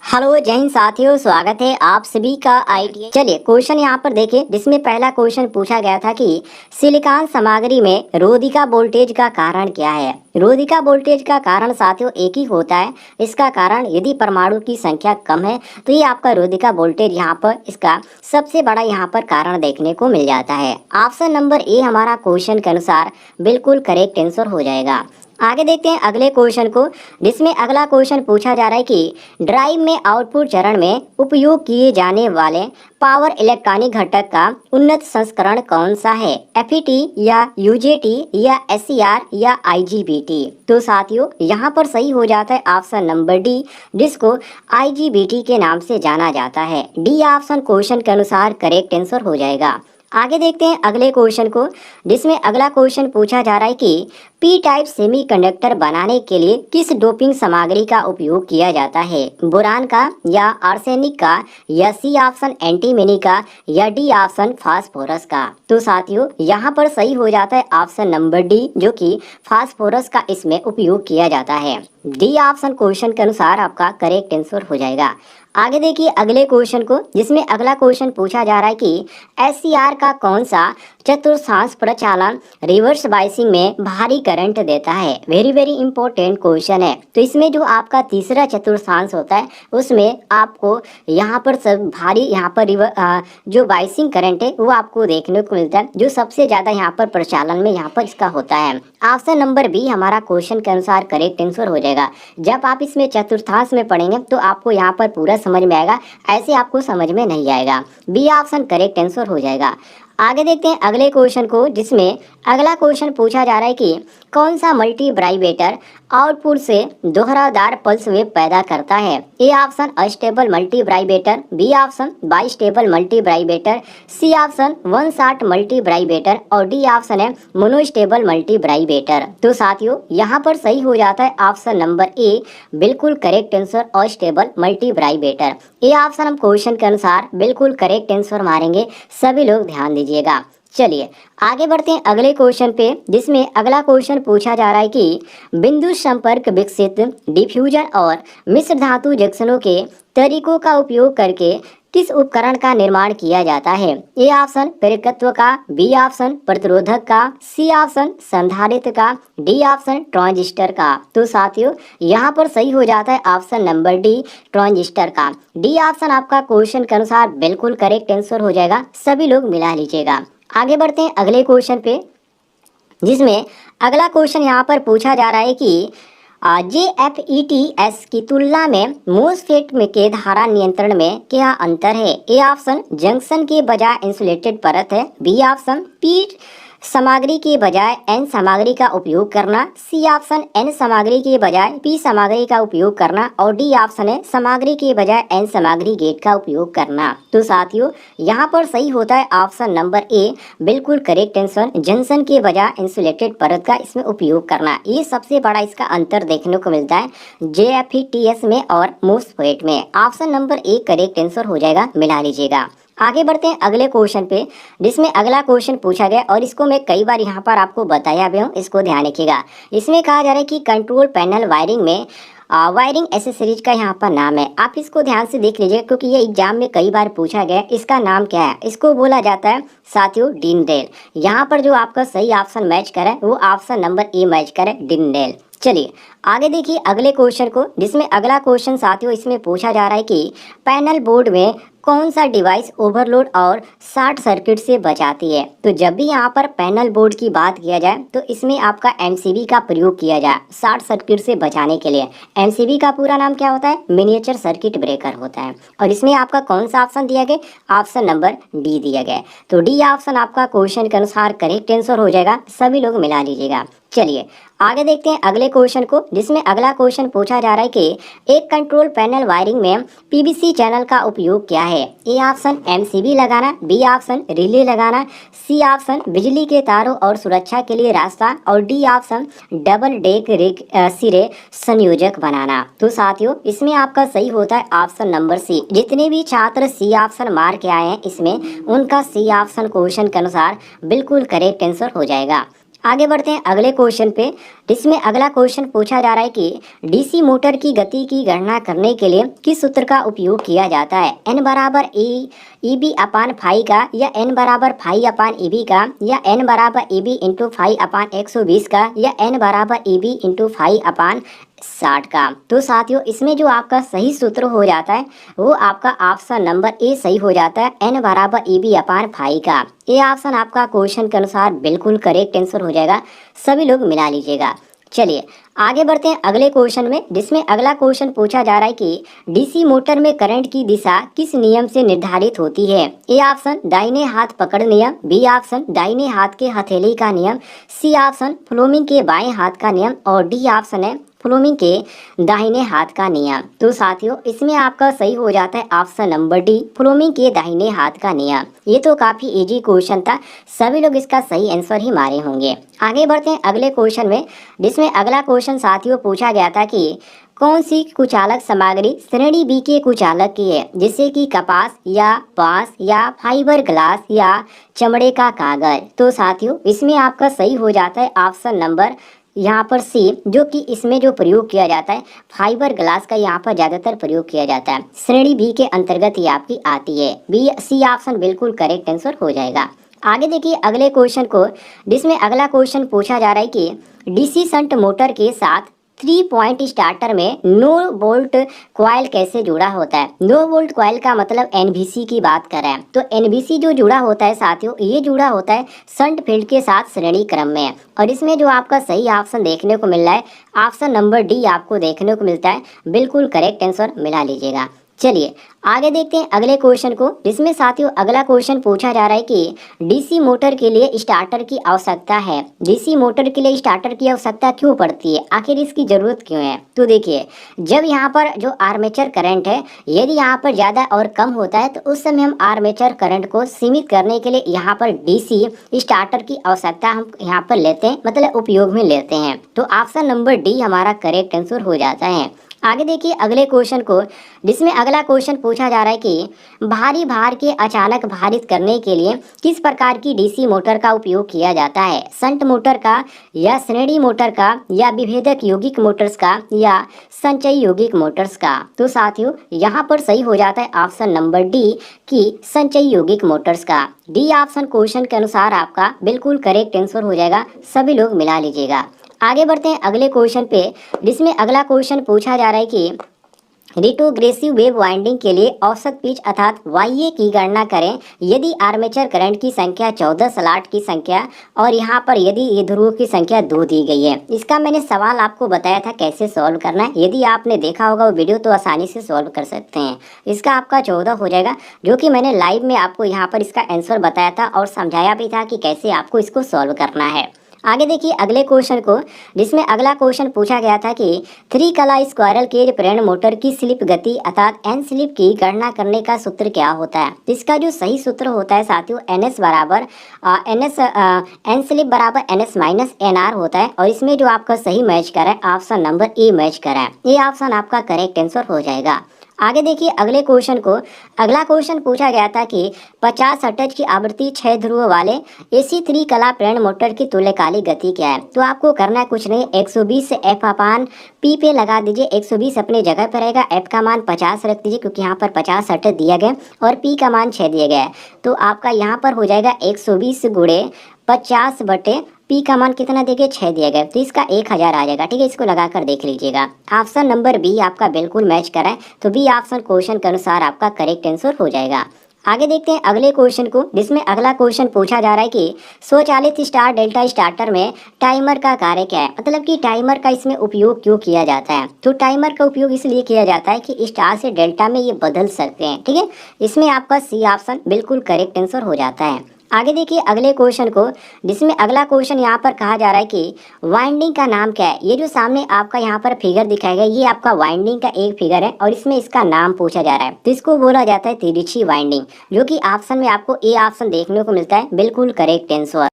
Hello जय हिंद साथियों, स्वागत है आप सभी का आईटीआई। चलिए क्वेश्चन यहाँ पर देखिए, जिसमें पहला क्वेश्चन पूछा गया था कि सिलिकॉन सामग्री में रोधिका वोल्टेज का कारण क्या है। रोधिका वोल्टेज का कारण साथियों एक ही होता है। इसका कारण यदि परमाणु की संख्या कम है तो ये आपका रोधिका वोल्टेज यहाँ पर इसका सबसे बड़ा यहाँ पर कारण देखने को मिल जाता है। ऑप्शन नंबर ए हमारा क्वेश्चन के अनुसार बिल्कुल करेक्ट आंसर हो जाएगा। आगे देखते हैं अगले क्वेश्चन को, जिसमें अगला क्वेश्चन पूछा जा रहा है कि ड्राइव में आउटपुट चरण में उपयोग किए जाने वाले पावर इलेक्ट्रॉनिक घटक का उन्नत संस्करण कौन सा है, एफईटी या यूजेटी या एससीआर या आईजीबीटी। तो साथियों यहाँ पर सही हो जाता है ऑप्शन नंबर डी, जिसको आईजीबीटी के नाम से जाना जाता है। डी ऑप्शन क्वेश्चन के अनुसार करेक्ट आंसर हो जाएगा। आगे देखते हैं अगले क्वेश्चन को, जिसमें अगला क्वेश्चन पूछा जा रहा है कि पी टाइप सेमीकंडक्टर बनाने के लिए किस डोपिंग सामग्री का उपयोग किया जाता है, बोरान का या आर्सेनिक का या सी ऑप्शन एंटीमनी का या डी ऑप्शन फास्फोरस का। तो साथियों यहाँ पर सही हो जाता है ऑप्शन नंबर डी, जो कि फास्फोरस का इसमें उपयोग किया जाता है। डी ऑप्शन क्वेश्चन के अनुसार आपका करेक्ट आंसर हो जाएगा। आगे देखिए अगले क्वेश्चन को, जिसमें अगला क्वेश्चन पूछा जा रहा है कि एससीआर का कौन सा चतुर्थांश प्रचालन रिवर्स बाइसिंग में भारी करंट देता है। वेरी इंपॉर्टेंट क्वेश्चन है। तो इसमें जो आपका तीसरा चतुर्थांश होता है उसमें आपको यहाँ पर सब भारी यहाँ पर जो बाइसिंग करंट है वो आपको देखने को मिलता है, जो सबसे ज़्यादा यहाँ पर प्रचालन में यहाँ पर इसका होता है। ऑप्शन नंबर बी हमारा क्वेश्चन के अनुसार करेक्ट आंसर हो जाएगा। जब आप इसमें चतुर्थांश में पढ़ेंगे तो आपको यहाँ पर पूरा समझ में आएगा, ऐसे आपको समझ में नहीं आएगा। बी ऑप्शन करेक्ट आंसर हो जाएगा। आगे देखते हैं अगले क्वेश्चन को, जिसमें अगला क्वेश्चन पूछा जा रहा है कि कौन सा मल्टी वाइब्रेटर आउटपुट से दोहरादार पल्स वेव पैदा करता है। A option astable multivibrator, B option bistable multivibrator, C option one shot multivibrator और डी ऑप्शन है मोनोस्टेबल मल्टी वाइब्रेटर। तो साथियों यहाँ पर सही हो जाता है ऑप्शन नंबर ए, बिल्कुल correct answer astable multi vibrator. A option हम क्वेश्चन के अनुसार बिल्कुल करेक्ट आंसर मारेंगे, सभी लोग ध्यान दीजिएगा। चलिए आगे बढ़ते हैं अगले क्वेश्चन पे, जिसमें अगला क्वेश्चन पूछा जा रहा है कि बिंदु संपर्क विकसित डिफ्यूजन और मिश्र धातु जंक्शनों के तरीकों का उपयोग करके किस उपकरण का निर्माण किया जाता है। ए ऑप्शन प्रेरकत्व का, बी ऑप्शन प्रतिरोधक का, सी ऑप्शन संधारित्र का, डी ऑप्शन ट्रांजिस्टर का। तो साथियों यहाँ पर सही हो जाता है ऑप्शन नंबर डी, ट्रांजिस्टर का। डी ऑप्शन आपका क्वेश्चन के अनुसार बिल्कुल करेक्ट आंसर हो जाएगा, सभी लोग मिला लीजिएगा। आगे बढ़ते हैं अगले क्वेश्चन पे, जिसमें अगला क्वेश्चन यहाँ पर पूछा जा रहा है कि JFETs की तुलना में मोसफेट में के धारा नियंत्रण में क्या अंतर है। ए ऑप्शन जंक्शन के बजाय इंसुलेटेड परत है, बी ऑप्शन पी सामग्री के बजाय एन सामग्री का उपयोग करना, सी ऑप्शन एन सामग्री के बजाय पी सामग्री का उपयोग करना और डी ऑप्शन है सामग्री के बजाय एन सामग्री गेट का उपयोग करना। तो साथियों यहाँ पर सही होता है ऑप्शन नंबर ए, बिल्कुल करेक्ट आंसर, जंक्शन के बजाय इंसुलेटेड परत का इसमें उपयोग करना। ये सबसे बड़ा इसका अंतर देखने को मिलता है JFETs में और मोसफेट में। Option number A correct answer हो जाएगा, मिला लीजिएगा। आगे बढ़ते हैं अगले क्वेश्चन पे, जिसमें अगला क्वेश्चन पूछा गया और इसको मैं कई बार यहाँ पर आपको बताया भी हूँ, इसको ध्यान रखिएगा। इसमें कहा जा रहा है कि कंट्रोल पैनल वायरिंग में वायरिंग एसेसरीज का यहाँ पर नाम है। आप इसको ध्यान से देख लीजिए, क्योंकि ये एग्जाम में कई बार पूछा गया। इसका नाम क्या है, इसको बोला जाता है साथियों डिंडेल। यहाँ पर जो आपका सही ऑप्शन मैच करे वो ऑप्शन नंबर ए मैच करे, डिंडेल। चलिए आगे देखिए अगले क्वेश्चन को, जिसमें अगला क्वेश्चन साथियों इसमें पूछा जा रहा है कि पैनल बोर्ड में कौन सा डिवाइस ओवरलोड और शॉर्ट सर्किट से बचाती है। तो जब भी यहाँ पर पैनल बोर्ड की बात किया जाए तो इसमें आपका MCB का प्रयोग किया जाए शॉर्ट सर्किट से बचाने के लिए। MCB का पूरा नाम क्या होता है, मिनिएचर सर्किट ब्रेकर होता है। और इसमें आपका कौन सा ऑप्शन दिया गया, ऑप्शन नंबर डी दिया गया। तो डी ऑप्शन आपका क्वेश्चन के अनुसार करेक्ट आंसर हो जाएगा, सभी लोग मिला लीजिएगा। चलिए आगे देखते हैं अगले क्वेश्चन को, जिसमें अगला क्वेश्चन पूछा जा रहा है कि एक कंट्रोल पैनल वायरिंग में PVC चैनल का उपयोग क्या है। ए ऑप्शन MCB लगाना, बी ऑप्शन रिले लगाना, सी ऑप्शन बिजली के तारों और सुरक्षा के लिए रास्ता और डी ऑप्शन डबल डेक सिरे संयोजक बनाना। तो साथियों इसमें आपका सही होता है ऑप्शन नंबर सी। जितने भी छात्र सी ऑप्शन मार के आए हैं इसमें उनका सी ऑप्शन क्वेश्चन के अनुसार बिल्कुल करेक्ट आंसर हो जाएगा। आगे बढ़ते हैं अगले क्वेश्चन पे, जिसमें अगला क्वेश्चन पूछा जा रहा है कि डीसी मोटर की गति की गणना करने के लिए किस सूत्र का उपयोग किया जाता है, एन बराबर ई बी अपान फाई का, या एन बराबर फाई अपान ई बी का, या एन बराबर ई बी इंटू फाई अपान 120 का, या एन बराबर ई बी इंटू फाई अपान 60 का। तो साथियों इसमें जो आपका सही सूत्र हो जाता है वो आपका ऑप्शन नंबर ए सही हो जाता है, एन बराबर ई बी अपान फाई का। ये ऑप्शन आपका क्वेश्चन के अनुसार बिल्कुल करेक्ट आंसर हो जाएगा, सभी लोग मिला लीजिएगा। चलिए आगे बढ़ते हैं अगले क्वेश्चन में, जिसमें अगला क्वेश्चन पूछा जा रहा है कि डीसी मोटर में करंट की दिशा किस नियम से निर्धारित होती है। ए ऑप्शन दाहिने हाथ पकड़ नियम, बी ऑप्शन दाहिने हाथ के हथेली का नियम, सी ऑप्शन फ्लोमिंग के बाएं हाथ का नियम, और डी ऑप्शन है फ्लोमिंग के दाहिने हाथ का नियम। तो साथियों इसमें आपका सही हो जाता है ऑप्शन नंबर डी, फ्लोमिंग के दाहिने हाथ का नियम। ये तो काफ़ी इजी क्वेश्चन था, सभी लोग इसका सही आंसर ही मारे होंगे। आगे बढ़ते हैं अगले क्वेश्चन में, जिसमें अगला क्वेश्चन साथियों पूछा गया था कि कौन सी कुचालक सामग्री श्रेणी बी के कुचालक की है, जिससे कि कपास या बांस या फाइबर ग्लास या चमड़े का कागज। तो साथियों इसमें आपका सही हो जाता है ऑप्शन नंबर यहाँ पर सी, जो कि इसमें जो प्रयोग किया जाता है फाइबर ग्लास का यहाँ पर ज़्यादातर प्रयोग किया जाता है, श्रेणी बी के अंतर्गत ही आपकी आती है। बी सी ऑप्शन बिल्कुल करेक्ट आंसर हो जाएगा। आगे देखिए अगले क्वेश्चन को, जिसमें अगला क्वेश्चन पूछा जा रहा है कि डीसी शंट मोटर के साथ 3 पॉइंट स्टार्टर में नो वोल्ट कॉइल कैसे जुड़ा होता है। नो वोल्ट कॉइल का मतलब एनवीसी की बात कर रहे हैं। तो एनवीसी जो जुड़ा होता है साथियों, ये जुड़ा होता है शंट फील्ड के साथ श्रेणी क्रम में, और इसमें जो आपका सही ऑप्शन देखने को मिल रहा है ऑप्शन नंबर डी आपको देखने को मिलता है, बिल्कुल करेक्ट आंसर मिला लीजिएगा। चलिए आगे देखते हैं अगले क्वेश्चन को, जिसमें साथियों अगला क्वेश्चन पूछा जा रहा है कि डीसी मोटर के लिए स्टार्टर की आवश्यकता है। डीसी मोटर के लिए स्टार्टर की आवश्यकता क्यों पड़ती है, आखिर इसकी ज़रूरत क्यों है। तो देखिए जब यहाँ पर जो आर्मेचर करंट है यदि यहाँ पर ज़्यादा और कम होता है तो उस समय हम आर्मेचर करंट को सीमित करने के लिए यहाँ पर डीसी स्टार्टर की आवश्यकता हम यहाँ पर लेते हैं, मतलब उपयोग में लेते हैं। तो ऑप्शन नंबर डी हमारा करेक्ट आंसर हो जाता है। आगे देखिए अगले क्वेश्चन को, जिसमें अगला क्वेश्चन पूछा जा रहा है कि भारी भार के अचानक भारित करने के लिए किस प्रकार की डीसी मोटर का उपयोग किया जाता है, शंट मोटर का, या श्रेणी मोटर का, या विभेदक यौगिक मोटर्स का, या संचयी यौगिक मोटर्स का। तो साथियों यहाँ पर सही हो जाता है ऑप्शन नंबर डी की संचयी यौगिक मोटर्स का। डी ऑप्शन क्वेश्चन के अनुसार आपका बिल्कुल करेक्ट आंसर हो जाएगा, सभी लोग मिला लीजिएगा। आगे बढ़ते हैं अगले क्वेश्चन पे, जिसमें अगला क्वेश्चन पूछा जा रहा है कि रिट्रोग्रेसिव वेव वाइंडिंग के लिए औसत पिच अर्थात वाईए की गणना करें यदि आर्मेचर करंट की संख्या 14 स्लॉट की संख्या और यहाँ पर यदि ये ध्रुवों की संख्या 2 दी गई है। इसका मैंने सवाल आपको बताया था कैसे सॉल्व करना है, यदि आपने देखा होगा वो वीडियो तो आसानी से सॉल्व कर सकते हैं। इसका आपका 14 हो जाएगा, जो कि मैंने लाइव में आपको यहाँ पर इसका आंसर बताया था और समझाया भी था कि कैसे आपको इसको सॉल्व करना है। आगे देखिए अगले क्वेश्चन को, जिसमें अगला क्वेश्चन पूछा गया था कि 3 कला स्क्वायरल केज प्रेरण मोटर की स्लिप गति अर्थात एन स्लिप की गणना करने का सूत्र क्या होता है। इसका जो सही सूत्र होता है साथियों एनएस बराबर एन स्लिप बराबर एनएस माइनस एनआर होता है, और इसमें जो आपका सही मैच कर रहा है ऑप्शन नंबर ए मैच कर रहा है, ये ऑप्शन आपका करेक्ट आंसर हो जाएगा। आगे देखिए अगले क्वेश्चन को, अगला क्वेश्चन पूछा गया था कि 50 हर्ट्ज की आवृत्ति 6 ध्रुव वाले एसी 3 कला प्रेरण मोटर की तुल्यकालिक गति क्या है। तो आपको करना है कुछ नहीं, 120 से एफ अपान पी पे लगा दीजिए। 120 अपने जगह पर रहेगा, एफ का मान 50 रख दीजिए क्योंकि यहाँ पर 50 हर्ट्ज दिया गया और पी का मान 6 दिया गया है। तो आपका यहाँ पर हो जाएगा 120 गुणे 50 बटे पी का मान कितना देंगे 6 दिया गया, तो इसका 1000 आ जाएगा। ठीक है, इसको लगाकर देख लीजिएगा। ऑप्शन नंबर बी आपका बिल्कुल मैच करा है, तो बी ऑप्शन क्वेश्चन के अनुसार आपका करेक्ट आंसर हो जाएगा। आगे देखते हैं अगले क्वेश्चन को, जिसमें अगला क्वेश्चन पूछा जा रहा है कि स्वचालित स्टार डेल्टा स्टार्टर में टाइमर का कार्य क्या है, मतलब कि टाइमर का इसमें उपयोग क्यों किया जाता है। तो टाइमर का उपयोग इसलिए किया जाता है कि स्टार से डेल्टा में ये बदल सकते हैं। ठीक है, इसमें आपका सी ऑप्शन बिल्कुल करेक्ट आंसर हो जाता है। आगे देखिए अगले क्वेश्चन को, जिसमें अगला क्वेश्चन यहाँ पर कहा जा रहा है कि वाइंडिंग का नाम क्या है। ये जो सामने आपका यहाँ पर फिगर दिखाया गया ये आपका वाइंडिंग का एक फिगर है और इसमें इसका नाम पूछा जा रहा है, तो इसको बोला जाता है तिरछी वाइंडिंग, जो कि ऑप्शन में आपको ए ऑप्शन देखने को मिलता है, बिल्कुल करेक्ट आंसर।